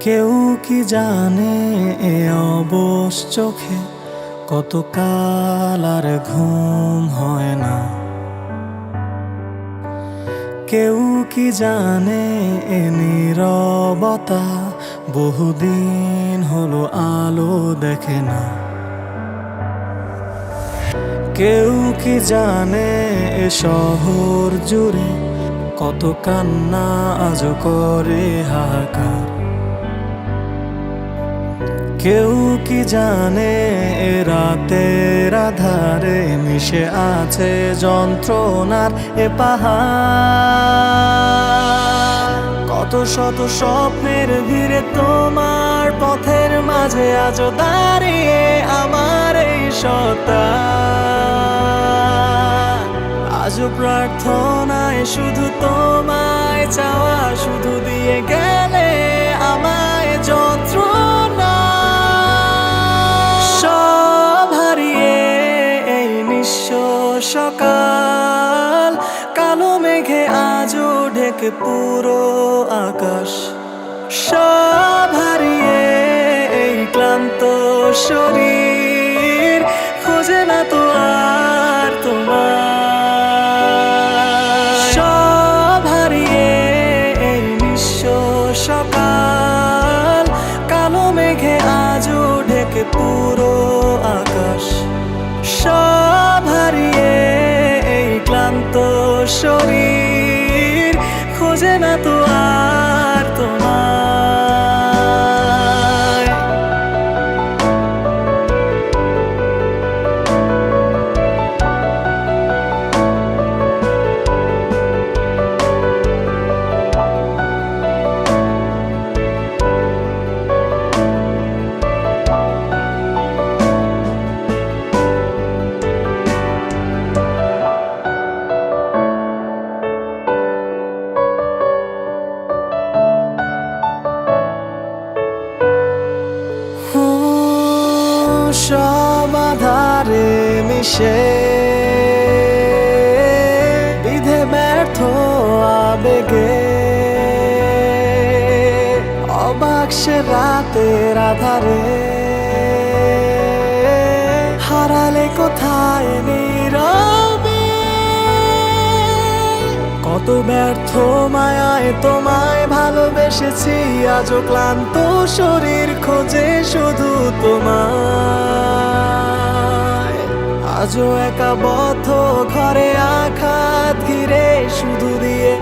কেউ কি জানে এ অবশ চোখে কত কাল আর ঘুম হয় না। কেউ কি জানে এ নীরবতা বহুদিন হলো আলো দেখে না। কেউ কি জানে এ শহর জুড়ে কত কান্না আজ করে হাহাকার। কেউ কি জানে এ রাতের আধারে মিশে আছে যন্ত্রণার এ পাহাড়। কত শত স্বপ্নের ভিড়ে তোমার পথের মাঝে আজও দাঁড়িয়ে আমার এই সত্তা। আজও প্রার্থনায় শুধু তোমায় চাওয়া, শুধু দিয়ে গেলে আমায় যন্ত্রণা। সব হারিয়ে এই নিঃস্ব সকাল, কালো মেঘে আজও ঢেকে পুরো আকাশ। সব হারিয়ে এই ক্লান্ত শরীর খোঁজে না তো আর তোমার। সব হারিয়ে এই নিঃস্ব সকাল, কালো মেঘে আজও ঢেকে পুরো আকাশ। সব হারিয়ে এই ক্লান্ত শরীর খোঁজে না তো আর তোমায়। সব আধারে মিশে বিধে ব্যর্থ আবেগে অবাক সে রাতের আধারে হারালে কোথায় নীরবে। কত ব্যর্থ মায়ায় তোমায় ভালোবেসেছি, আজও ক্লান্ত শরীর খোঁজে শুধু তোমায়। আজও একা বদ্ধ ঘরে আঘাত ঘিরে শুধু দিয়ে